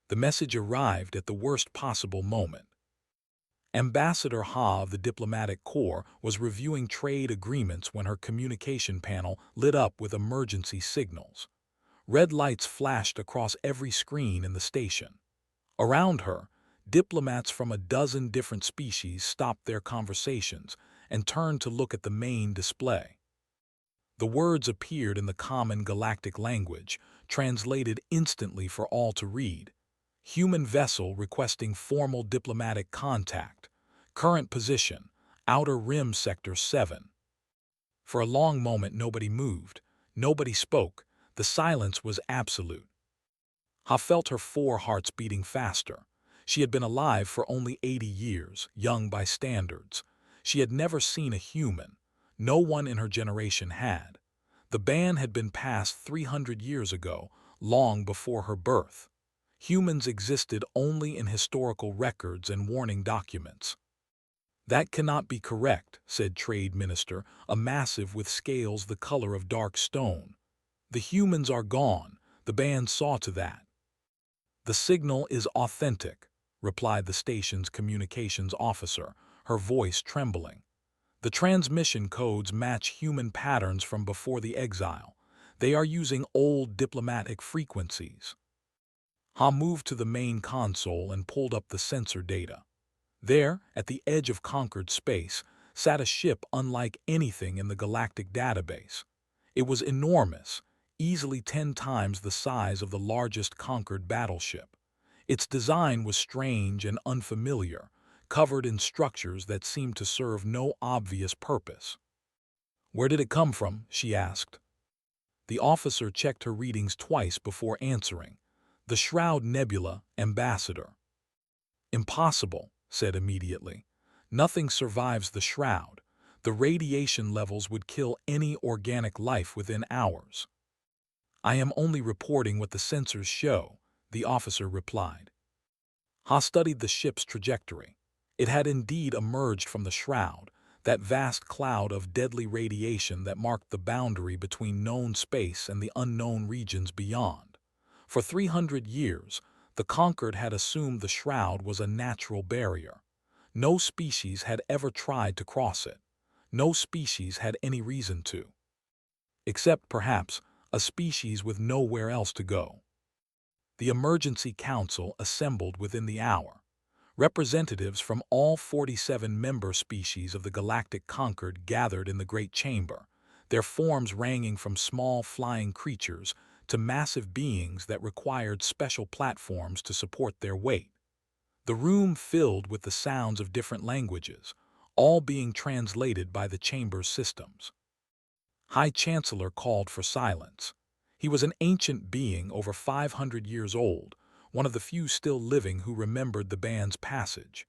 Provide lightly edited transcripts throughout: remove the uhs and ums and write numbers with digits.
The message arrived at the worst possible moment. Ambassador Ha of the Diplomatic Corps was reviewing trade agreements when her communication panel lit up with emergency signals. Red lights flashed across every screen in the station. Around her, diplomats from a dozen different species stopped their conversations and turned to look at the main display. The words appeared in the common galactic language, translated instantly for all to read. Human vessel requesting formal diplomatic contact. Current position, Outer Rim Sector 7. For a long moment nobody moved, nobody spoke. The silence was absolute. Ha felt her 4 hearts beating faster. She had been alive for only 80 years, young by standards. She had never seen a human. No one in her generation had. The ban had been passed 300 years ago, long before her birth. Humans existed only in historical records and warning documents. "That cannot be correct," said Trade Minister, a massive with scales the color of dark stone. "The humans are gone. The band saw to that." "The signal is authentic," replied the station's communications officer, her voice trembling. "The transmission codes match human patterns from before the exile. They are using old diplomatic frequencies." Ha moved to the main console and pulled up the sensor data. There, at the edge of conquered space, sat a ship unlike anything in the galactic database. It was enormous, easily 10 times the size of the largest conquered battleship. Its design was strange and unfamiliar, covered in structures that seemed to serve no obvious purpose. "Where did it come from?" she asked. The officer checked her readings twice before answering. "The Shroud Nebula, Ambassador." "Impossible," said immediately. "Nothing survives the shroud. The radiation levels would kill any organic life within hours." "I am only reporting what the sensors show," the officer replied. Ha studied the ship's trajectory. It had indeed emerged from the shroud, that vast cloud of deadly radiation that marked the boundary between known space and the unknown regions beyond. For 300 years, the conquered had assumed the shroud was a natural barrier. No species had ever tried to cross it. No species had any reason to. Except, perhaps, a species with nowhere else to go. The Emergency Council assembled within the hour. Representatives from all 47 member species of the galactic conquered gathered in the Great Chamber, their forms ranging from small flying creatures to massive beings that required special platforms to support their weight. The room filled with the sounds of different languages, all being translated by the chamber's systems. High Chancellor called for silence. He was an ancient being over 500 years old, one of the few still living who remembered the band's passage.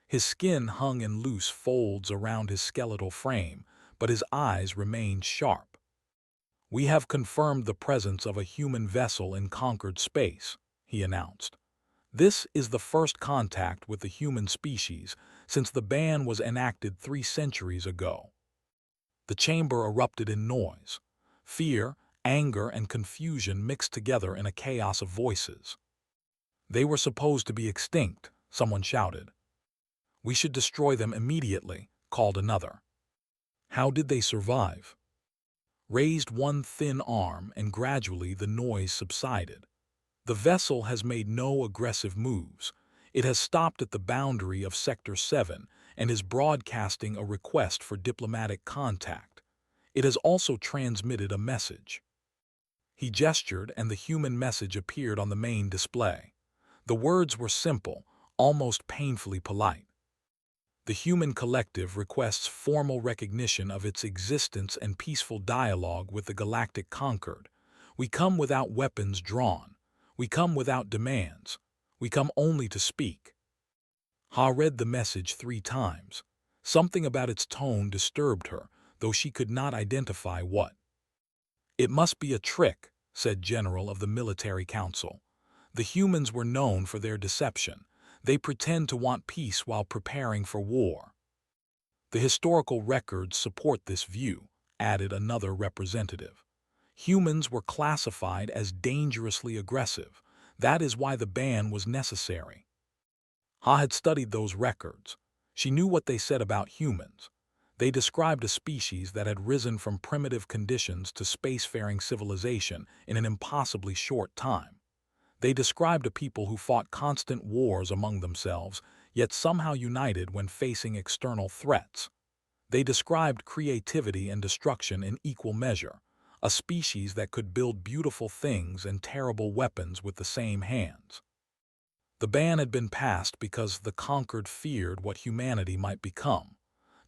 His skin hung in loose folds around his skeletal frame, but his eyes remained sharp. "We have confirmed the presence of a human vessel in conquered space," he announced. "This is the first contact with the human species since the ban was enacted 3 centuries ago." The chamber erupted in noise. Fear, anger, and confusion mixed together in a chaos of voices. "They were supposed to be extinct," someone shouted. "We should destroy them immediately," called another. "How did they survive?" Raised one thin arm, and gradually the noise subsided. "The vessel has made no aggressive moves. It has stopped at the boundary of Sector 7 and is broadcasting a request for diplomatic contact. It has also transmitted a message." He gestured, and the human message appeared on the main display. The words were simple, almost painfully polite. "The human collective requests formal recognition of its existence and peaceful dialogue with the galactic conquered. We come without weapons drawn. We come without demands. We come only to speak." Ha read the message 3 times. Something about its tone disturbed her, though she could not identify what. "It must be a trick," said General of the Military Council. "The humans were known for their deception. They pretend to want peace while preparing for war." "The historical records support this view," added another representative. "Humans were classified as dangerously aggressive. That is why the ban was necessary. Ha had studied those records. She knew what they said about humans. They described a species that had risen from primitive conditions to spacefaring civilization in an impossibly short time. They described a people who fought constant wars among themselves, yet somehow united when facing external threats. They described creativity and destruction in equal measure, a species that could build beautiful things and terrible weapons with the same hands. The ban had been passed because the conquered feared what humanity might become.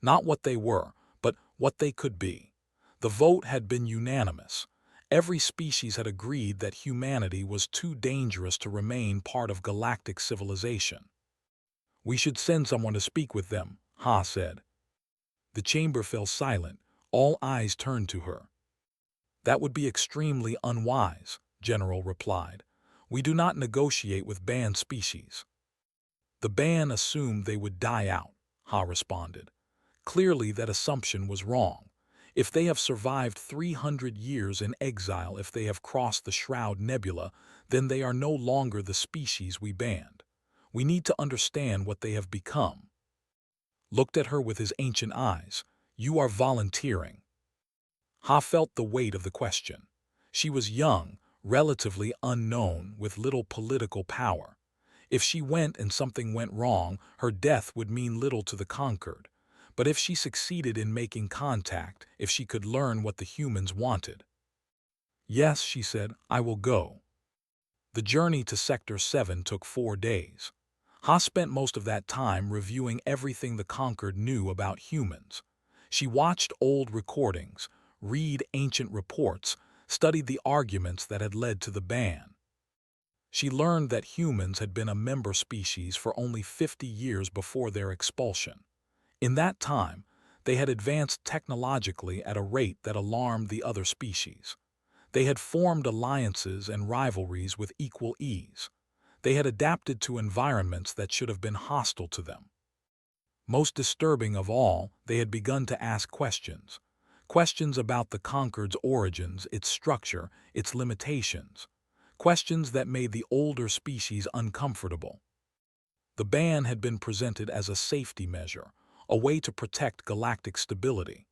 Not what they were, but what they could be. The vote had been unanimous. Every species had agreed that humanity was too dangerous to remain part of galactic civilization. "We should send someone to speak with them," Ha said. The chamber fell silent. All eyes turned to her. "That would be extremely unwise," General replied. "We do not negotiate with banned species." "The ban assumed they would die out," Ha responded. Clearly that assumption was wrong. If they have survived 300 years in exile, if they have crossed the Shroud Nebula, then they are no longer the species we banned. We need to understand what they have become. Looked at her with his ancient eyes. "You are volunteering." Ha felt the weight of the question. She was young, relatively unknown, with little political power. If she went and something went wrong, her death would mean little to the conquered. But if she succeeded in making contact, if she could learn what the humans wanted. "Yes," she said, "I will go." The journey to Sector 7 took 4 days. Ha spent most of that time reviewing everything the conquered knew about humans. She watched old recordings, read ancient reports, studied the arguments that had led to the ban. She learned that humans had been a member species for only 50 years before their expulsion. In that time, they had advanced technologically at a rate that alarmed the other species. They had formed alliances and rivalries with equal ease. They had adapted to environments that should have been hostile to them. Most disturbing of all, they had begun to ask questions. Questions about the conquered's origins, its structure, its limitations. Questions that made the older species uncomfortable. The ban had been presented as a safety measure, a way to protect galactic stability.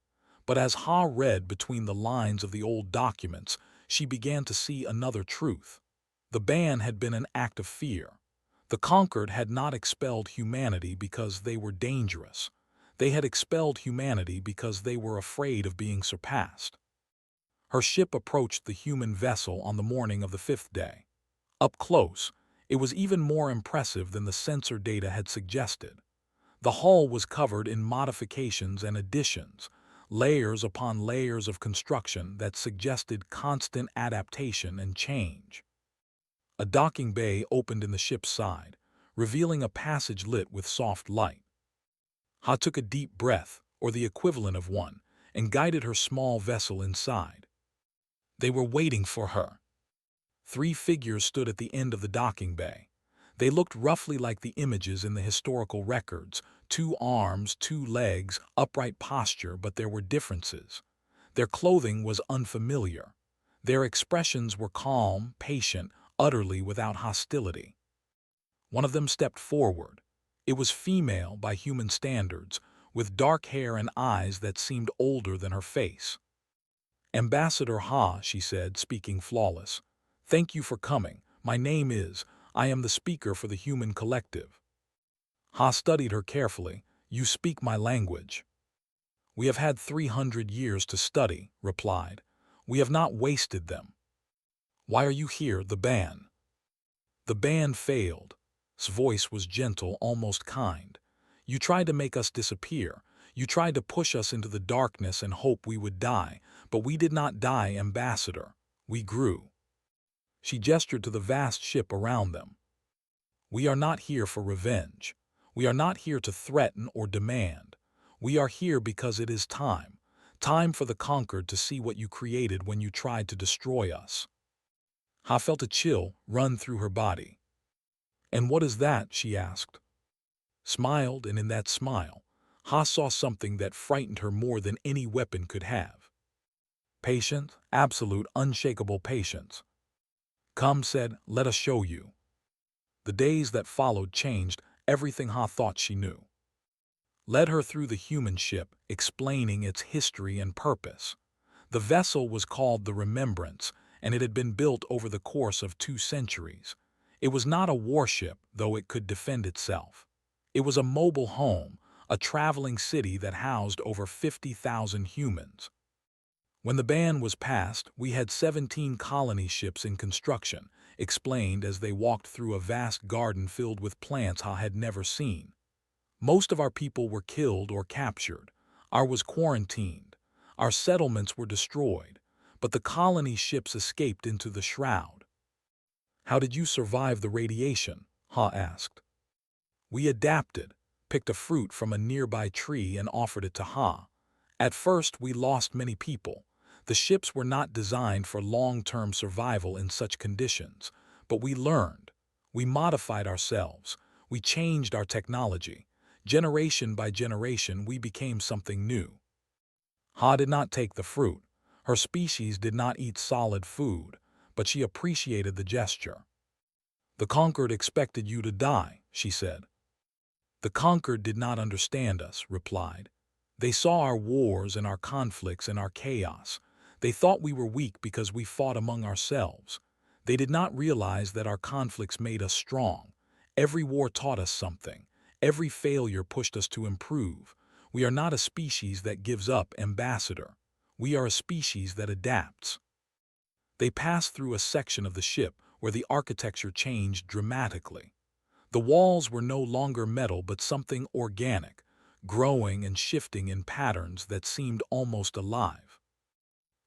But as Ha read between the lines of the old documents, she began to see another truth. The ban had been an act of fear. The conquered had not expelled humanity because they were dangerous. They had expelled humanity because they were afraid of being surpassed. Her ship approached the human vessel on the morning of the 5th day. Up close, it was even more impressive than the sensor data had suggested. The hull was covered in modifications and additions, layers upon layers of construction that suggested constant adaptation and change. A docking bay opened in the ship's side, revealing a passage lit with soft light. Ha took a deep breath, or the equivalent of one, and guided her small vessel inside. They were waiting for her. 3 figures stood at the end of the docking bay. They looked roughly like the images in the historical records: 2 arms, 2 legs, upright posture, but there were differences. Their clothing was unfamiliar. Their expressions were calm, patient, utterly without hostility. One of them stepped forward. It was female by human standards, with dark hair and eyes that seemed older than her face. "Ambassador Ha," she said, speaking flawless. "Thank you for coming. My name is, I am the speaker for the human collective." Ha studied her carefully. "You speak my language." "We have had 300 years to study," replied. "We have not wasted them." "Why are you here, the ban?" "The ban failed." His voice was gentle, almost kind. "You tried to make us disappear. You tried to push us into the darkness and hope we would die, but we did not die, Ambassador. We grew." She gestured to the vast ship around them. "We are not here for revenge. We are not here to threaten or demand. We are here because it is time. Time for the conquered to see what you created when you tried to destroy us." Ha felt a chill run through her body. "And what is that?" she asked. Smiled, and in that smile, Ha saw something that frightened her more than any weapon could have. Patience, absolute, unshakable patience. Come said, let us show you. The days that followed changed everything Ha thought she knew. Led her through the human ship, explaining its history and purpose. The vessel was called the Remembrance, and it had been built over the course of 2 centuries. It was not a warship, though it could defend itself. It was a mobile home, a traveling city that housed over 50,000 humans. When the ban was passed, we had 17 colony ships in construction, explained as they walked through a vast garden filled with plants Ha had never seen. Most of our people were killed or captured. Our was quarantined. Our settlements were destroyed, but the colony ships escaped into the shroud. How did you survive the radiation? Ha asked. We adapted, picked a fruit from a nearby tree and offered it to Ha. At first, we lost many people. The ships were not designed for long-term survival in such conditions, but we learned. We modified ourselves. We changed our technology. Generation by generation, we became something new. Ha did not take the fruit. Her species did not eat solid food, but she appreciated the gesture. The conquered expected you to die, she said. The conquered did not understand us, replied. They saw our wars and our conflicts and our chaos. They thought we were weak because we fought among ourselves. They did not realize that our conflicts made us strong. Every war taught us something. Every failure pushed us to improve. We are not a species that gives up, Ambassador. We are a species that adapts. They passed through a section of the ship where the architecture changed dramatically. The walls were no longer metal but something organic, growing and shifting in patterns that seemed almost alive.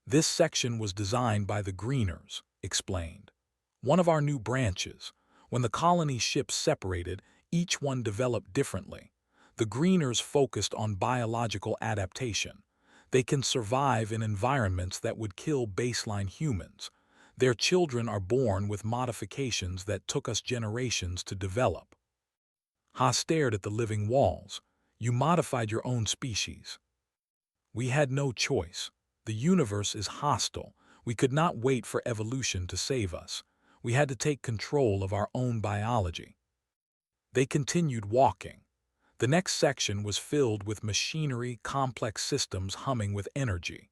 This section was designed by the Greeners, explained. One of our new branches. When the colony ships separated, each one developed differently. The Greeners focused on biological adaptation. They can survive in environments that would kill baseline humans. Their children are born with modifications that took us generations to develop. Ha stared at the living walls. You modified your own species. We had no choice. The universe is hostile. We could not wait for evolution to save us. We had to take control of our own biology. They continued walking. The next section was filled with machinery, complex systems humming with energy.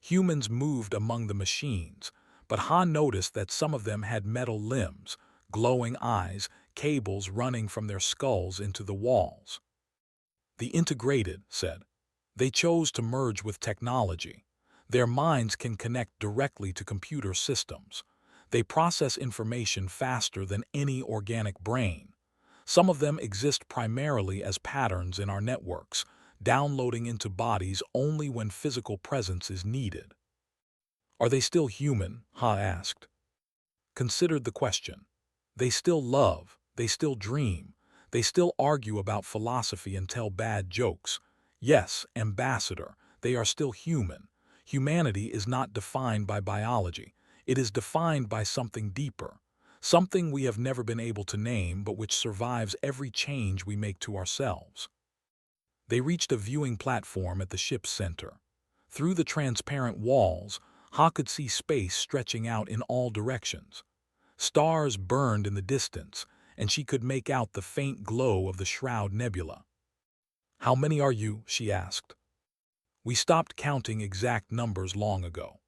Humans moved among the machines, but Ha noticed that some of them had metal limbs, glowing eyes, cables running from their skulls into the walls. The integrated, said. They chose to merge with technology. Their minds can connect directly to computer systems. They process information faster than any organic brain. Some of them exist primarily as patterns in our networks, downloading into bodies only when physical presence is needed. Are they still human? Ha asked. Considered the question. They still love, they still dream, they still argue about philosophy and tell bad jokes. Yes, Ambassador, they are still human. Humanity is not defined by biology. It is defined by something deeper, something we have never been able to name but which survives every change we make to ourselves. They reached a viewing platform at the ship's center. Through the transparent walls, Ha could see space stretching out in all directions. Stars burned in the distance, and she could make out the faint glow of the Shroud Nebula. How many are you? She asked. We stopped counting exact numbers long ago.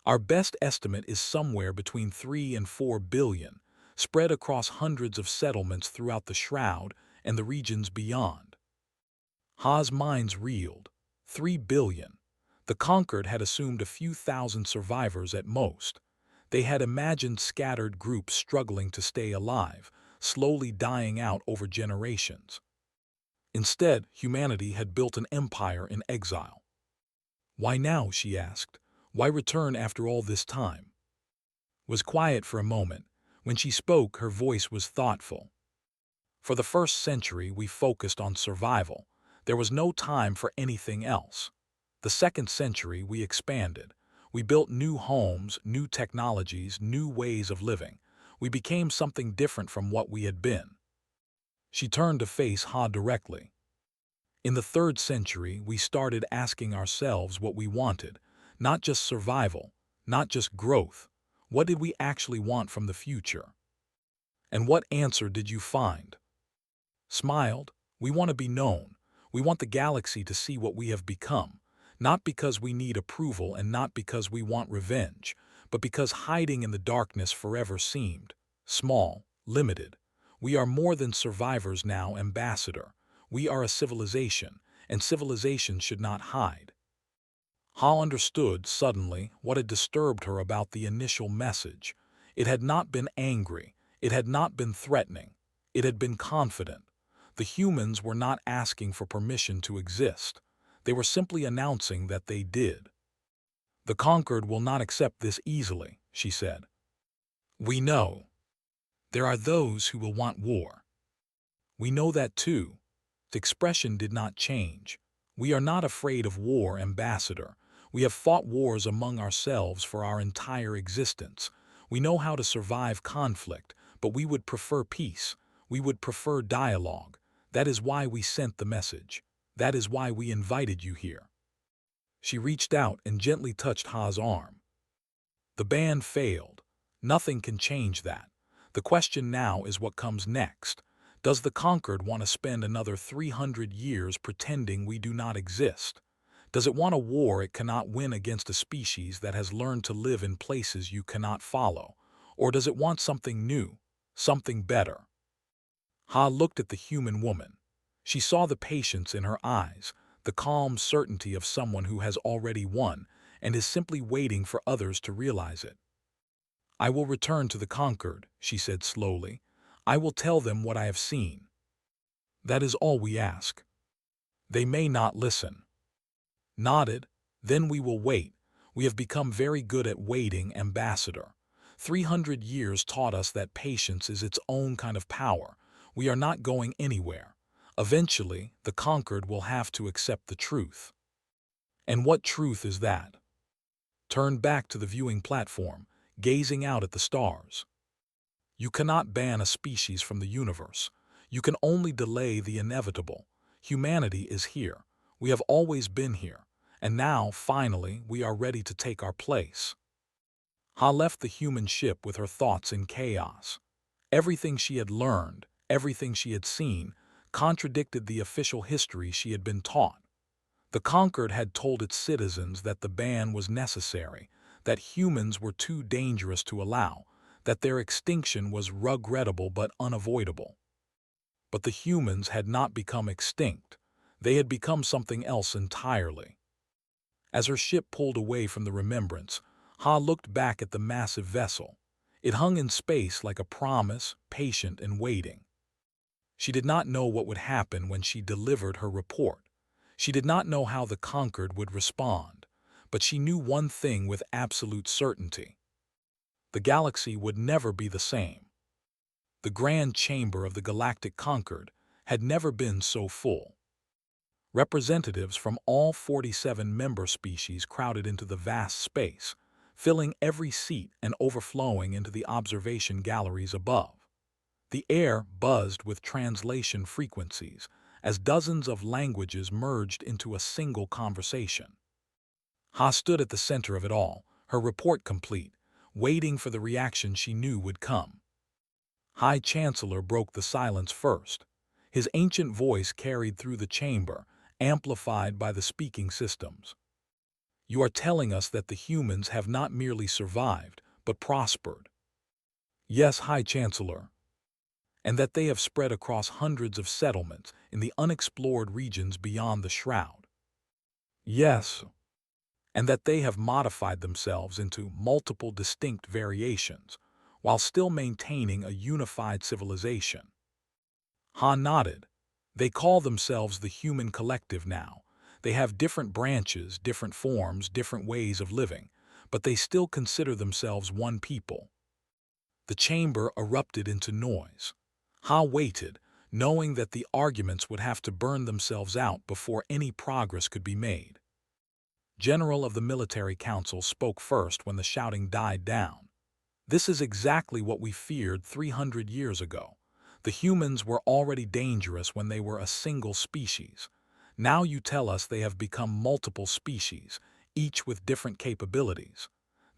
Our best estimate is somewhere between 3 and 4 billion, spread across hundreds of settlements throughout the Shroud and the regions beyond. Ha's minds reeled. 3 billion. The conquered had assumed a few thousand survivors at most. They had imagined scattered groups struggling to stay alive, slowly dying out over generations. Instead, humanity had built an empire in exile. Why now? She asked. Why return after all this time? Was quiet for a moment. When she spoke, her voice was thoughtful. For the first century, we focused on survival. There was no time for anything else. The second century, we expanded. We built new homes, new technologies, new ways of living. We became something different from what we had been. She turned to face Ha directly. In the third century, we started asking ourselves what we wanted, not just survival, not just growth. What did we actually want from the future? And what answer did you find? Smiled, we want to be known. We want the galaxy to see what we have become, not because we need approval and not because we want revenge, but because hiding in the darkness forever seemed small, limited. We are more than survivors now, Ambassador. We are a civilization, and civilization should not hide. Ha understood suddenly what had disturbed her about the initial message. It had not been angry, it had not been threatening, it had been confident. The humans were not asking for permission to exist. They were simply announcing that they did. The conquered will not accept this easily, she said. We know. There are those who will want war. We know that too. The expression did not change. We are not afraid of war, Ambassador. We have fought wars among ourselves for our entire existence. We know how to survive conflict, but we would prefer peace. We would prefer dialogue. That is why we sent the message. That is why we invited you here. She reached out and gently touched Ha's arm. The ban failed. Nothing can change that. The question now is what comes next. Does the conquered want to spend another 300 years pretending we do not exist? Does it want a war it cannot win against a species that has learned to live in places you cannot follow? Or does it want something new, something better? Ha looked at the human woman. She saw the patience in her eyes, the calm certainty of someone who has already won and is simply waiting for others to realize it. I will return to the conquered, she said slowly. I will tell them what I have seen. That is all we ask. They may not listen. Nodded. Then we will wait. We have become very good at waiting, Ambassador. 300 years taught us that patience is its own kind of power. We are not going anywhere. Eventually, the conquered will have to accept the truth. And what truth is that? Turn back to the viewing platform, gazing out at the stars. You cannot ban a species from the universe. You can only delay the inevitable. Humanity is here. We have always been here. And now, finally, we are ready to take our place. Ha left the human ship with her thoughts in chaos. Everything she had learned, everything she had seen, contradicted the official history she had been taught. The conquered had told its citizens that the ban was necessary, that humans were too dangerous to allow, that their extinction was regrettable but unavoidable. But the humans had not become extinct. They had become something else entirely. As her ship pulled away from the remembrance, Ha looked back at the massive vessel. It hung in space like a promise, patient and waiting. She did not know what would happen when she delivered her report. She did not know how the conquered would respond, but she knew one thing with absolute certainty. The galaxy would never be the same. The grand chamber of the galactic conquered had never been so full. Representatives from all 47 member species crowded into the vast space, filling every seat and overflowing into the observation galleries above. The air buzzed with translation frequencies as dozens of languages merged into a single conversation. Ha stood at the center of it all, her report complete, waiting for the reaction she knew would come. High Chancellor broke the silence first. His ancient voice carried through the chamber, amplified by the speaking systems. You are telling us that the humans have not merely survived, but prospered. Yes, High Chancellor. And that they have spread across hundreds of settlements in the unexplored regions beyond the Shroud. Yes. And that they have modified themselves into multiple distinct variations, while still maintaining a unified civilization. Ha nodded. They call themselves the human collective now. They have different branches, different forms, different ways of living, but they still consider themselves one people. The chamber erupted into noise. Ha waited, knowing that the arguments would have to burn themselves out before any progress could be made. General of the Military Council spoke first when the shouting died down. This is exactly what we feared 300 years ago. The humans were already dangerous when they were a single species. Now you tell us they have become multiple species, each with different capabilities.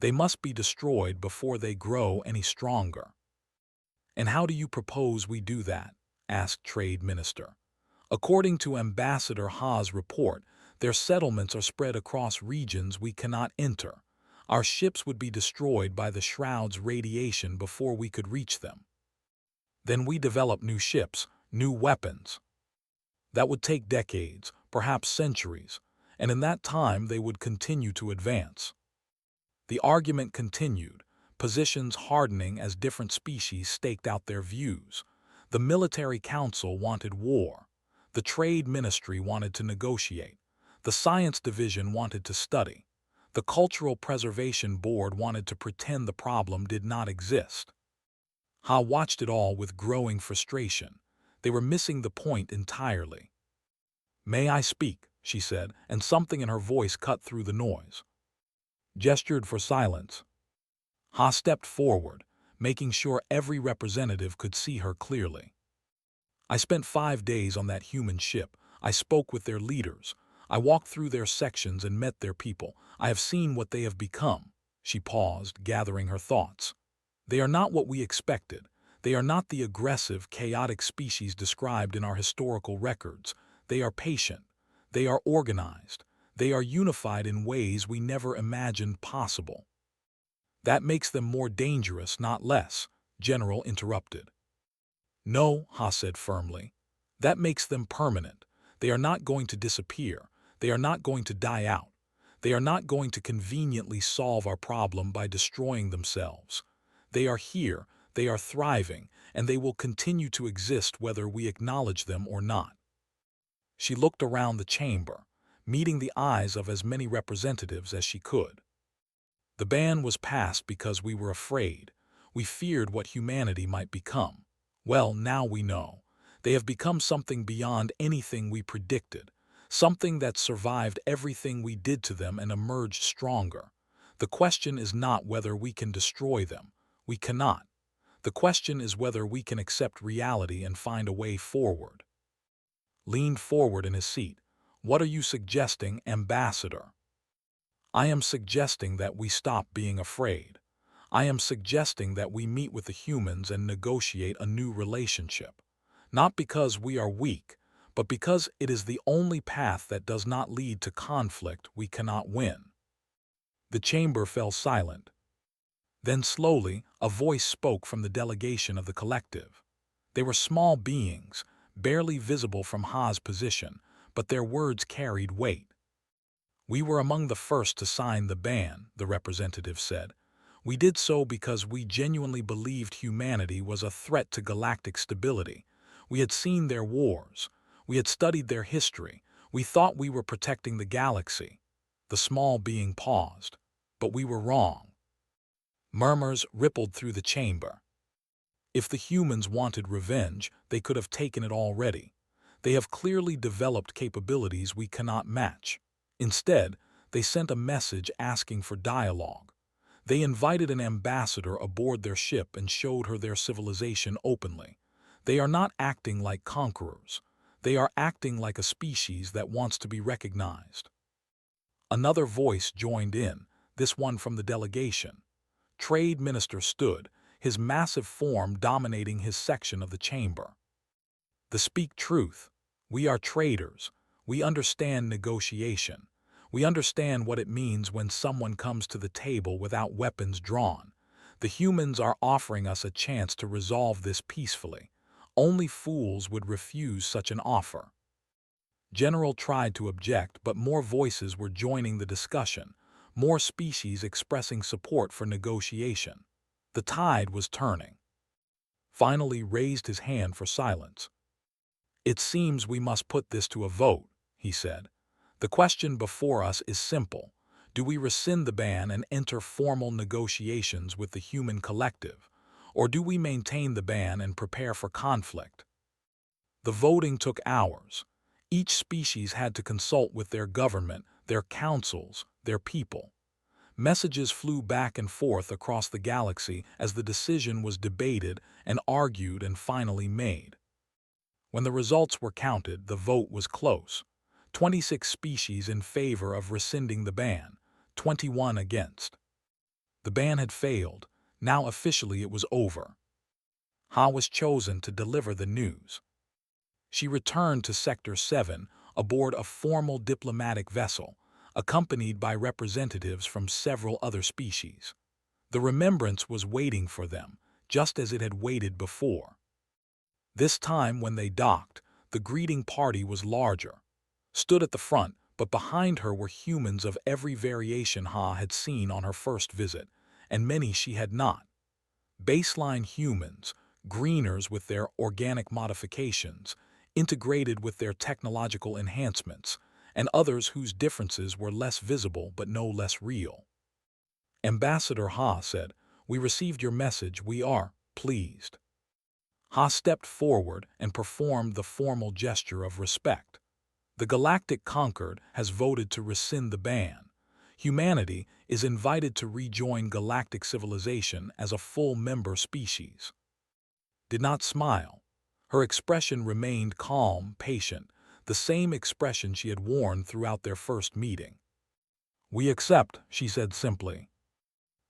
They must be destroyed before they grow any stronger. And how do you propose we do that? Asked Trade Minister. According to Ambassador Ha's report, their settlements are spread across regions we cannot enter. Our ships would be destroyed by the shroud's radiation before we could reach them. Then we develop new ships, new weapons. That would take decades, perhaps centuries, and in that time they would continue to advance. The argument continued, positions hardening as different species staked out their views. The military council wanted war. The trade ministry wanted to negotiate. The science division wanted to study. The cultural preservation board wanted to pretend the problem did not exist. Ha watched it all with growing frustration. They were missing the point entirely. "May I speak?" she said, and something in her voice cut through the noise. Gestured for silence. Ha stepped forward, making sure every representative could see her clearly. "I spent 5 days on that human ship. I spoke with their leaders. I walked through their sections and met their people. I have seen what they have become." She paused, gathering her thoughts. "They are not what we expected. They are not the aggressive, chaotic species described in our historical records. They are patient. They are organized. They are unified in ways we never imagined possible." "That makes them more dangerous, not less," General interrupted. "No," Ha said firmly. "That makes them permanent. They are not going to disappear. They are not going to die out. They are not going to conveniently solve our problem by destroying themselves. They are here, they are thriving, and they will continue to exist whether we acknowledge them or not." She looked around the chamber, meeting the eyes of as many representatives as she could. "The ban was passed because we were afraid. We feared what humanity might become. Well, now we know. They have become something beyond anything we predicted, something that survived everything we did to them and emerged stronger. The question is not whether we can destroy them. We cannot. The question is whether we can accept reality and find a way forward." Leaned forward in his seat. "What are you suggesting, Ambassador?" "I am suggesting that we stop being afraid. I am suggesting that we meet with the humans and negotiate a new relationship. Not because we are weak, but because it is the only path that does not lead to conflict we cannot win." The chamber fell silent. Then slowly, a voice spoke from the delegation of the collective. They were small beings, barely visible from Ha's position, but their words carried weight. "We were among the first to sign the ban," the representative said. "We did so because we genuinely believed humanity was a threat to galactic stability. We had seen their wars. We had studied their history. We thought we were protecting the galaxy." The small being paused. "But we were wrong." Murmurs rippled through the chamber. If the humans wanted revenge, they could have taken it already. They have clearly developed capabilities we cannot match. Instead, they sent a message asking for dialogue. They invited an ambassador aboard their ship and showed her their civilization openly. They are not acting like conquerors. They are acting like a species that wants to be recognized. Another voice joined in, this one from the delegation. Trade Minister stood, his massive form dominating his section of the chamber. "The speak truth. We are traders. We understand negotiation. We understand what it means when someone comes to the table without weapons drawn. The humans are offering us a chance to resolve this peacefully. Only fools would refuse such an offer." General tried to object, but more voices were joining the discussion, more species expressing support for negotiation. The tide was turning. Finally raised his hand for silence. "It seems we must put this to a vote," he said. "The question before us is simple. Do we rescind the ban and enter formal negotiations with the human collective, or do we maintain the ban and prepare for conflict?" The voting took hours. Each species had to consult with their government, their councils, their people. Messages flew back and forth across the galaxy as the decision was debated and argued and finally made. When the results were counted, the vote was close. 26 species in favor of rescinding the ban, 21 against. The ban had failed. Now officially it was over. Ha was chosen to deliver the news. She returned to Sector 7 aboard a formal diplomatic vessel, accompanied by representatives from several other species. The remembrance was waiting for them, just as it had waited before. This time when they docked, the greeting party was larger. Stood at the front, but behind her were humans of every variation Ha had seen on her first visit, and many she had not. Baseline humans, greeners with their organic modifications, integrated with their technological enhancements, and others whose differences were less visible but no less real. Ambassador Ha said, "We received your message. We are pleased." Ha stepped forward and performed the formal gesture of respect. The Galactic Concord has voted to rescind the ban. Humanity is invited to rejoin galactic civilization as a full member species. Did not smile. Her expression remained calm, patient, the same expression she had worn throughout their first meeting. "We accept," she said simply.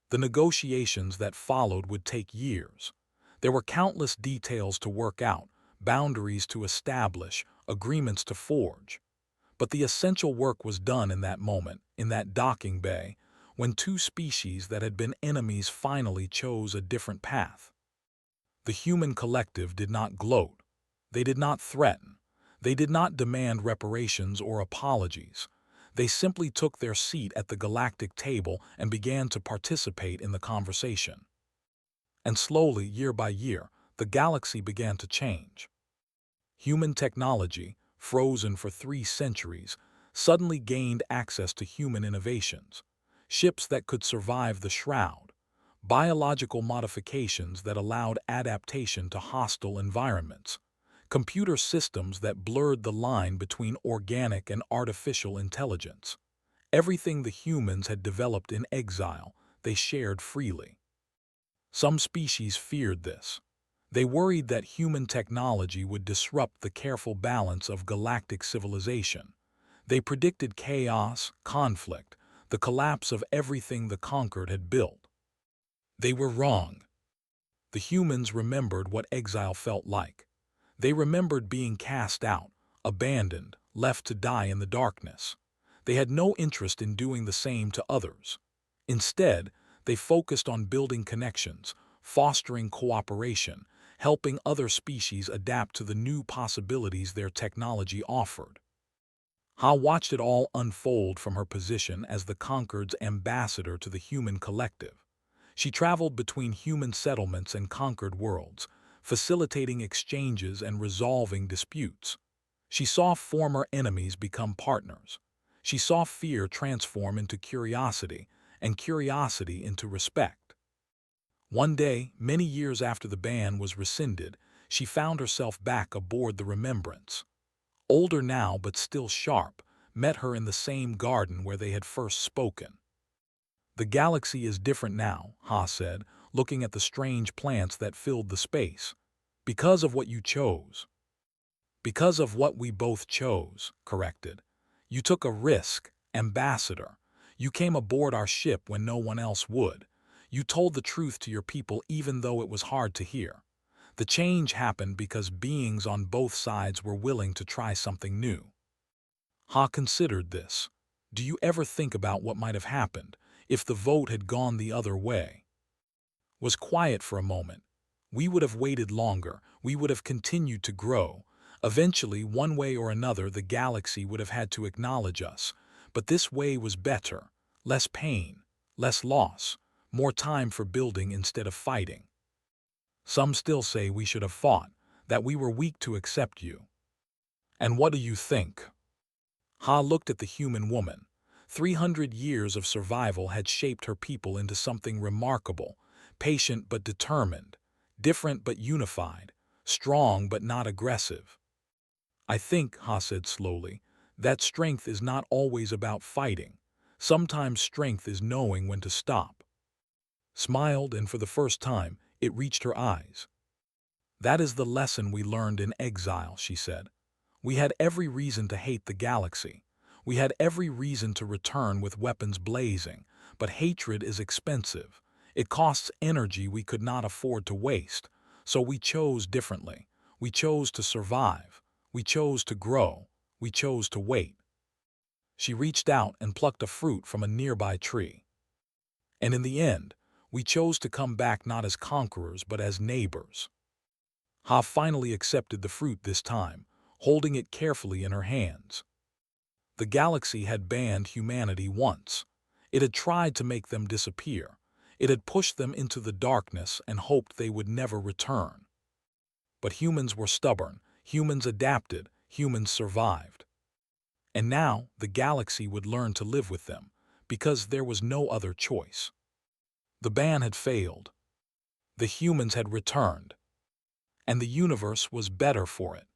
The negotiations that followed would take years. There were countless details to work out, boundaries to establish, agreements to forge. But the essential work was done in that moment, in that docking bay, when two species that had been enemies finally chose a different path. The human collective did not gloat. They did not threaten. They did not demand reparations or apologies. They simply took their seat at the galactic table and began to participate in the conversation. And slowly, year by year, the galaxy began to change. Human technology, frozen for 3 centuries, suddenly gained access to human innovations. Ships that could survive the shroud, biological modifications that allowed adaptation to hostile environments, computer systems that blurred the line between organic and artificial intelligence. Everything the humans had developed in exile, they shared freely. Some species feared this. They worried that human technology would disrupt the careful balance of galactic civilization. They predicted chaos, conflict, the collapse of everything the Conquered had built. They were wrong. The humans remembered what exile felt like. They remembered being cast out, abandoned, left to die in the darkness. They had no interest in doing the same to others. Instead, they focused on building connections, fostering cooperation, helping other species adapt to the new possibilities their technology offered. Ha watched it all unfold from her position as the Conquered's ambassador to the human collective. She traveled between human settlements and conquered worlds, facilitating exchanges and resolving disputes. She saw former enemies become partners. She saw fear transform into curiosity, and curiosity into respect. One day, many years after the ban was rescinded, she found herself back aboard the Remembrance. Older now but still sharp, met her in the same garden where they had first spoken. "The galaxy is different now," Ha said, looking at the strange plants that filled the space. "Because of what you chose." "Because of what we both chose," corrected. "You took a risk, ambassador. You came aboard our ship when no one else would. You told the truth to your people even though it was hard to hear. The change happened because beings on both sides were willing to try something new." Ha considered this. "Do you ever think about what might have happened if the vote had gone the other way?" Was quiet for a moment. "We would have waited longer. We would have continued to grow. Eventually, one way or another, the galaxy would have had to acknowledge us. But this way was better. Less pain, less loss, more time for building instead of fighting. Some still say we should have fought, that we were weak to accept you." "And what do you think?" Ha looked at the human woman. 300 years of survival had shaped her people into something remarkable, patient but determined, different but unified, strong but not aggressive. "I think," Ha said slowly, "that strength is not always about fighting. Sometimes strength is knowing when to stop." Smiled, and for the first time, it reached her eyes. "That is the lesson we learned in exile," she said. "We had every reason to hate the galaxy. We had every reason to return with weapons blazing, but hatred is expensive. It costs energy we could not afford to waste. So we chose differently. We chose to survive. We chose to grow. We chose to wait. She reached out and plucked a fruit from a nearby tree. And in the end, we chose to come back not as conquerors but as neighbors. Ha finally accepted the fruit this time, holding it carefully in her hands. The galaxy had banned humanity once. It had tried to make them disappear. It had pushed them into the darkness and hoped they would never return. But humans were stubborn. Humans adapted. Humans survived. And now the galaxy would learn to live with them, because there was no other choice. The ban had failed. The humans had returned. And the universe was better for it.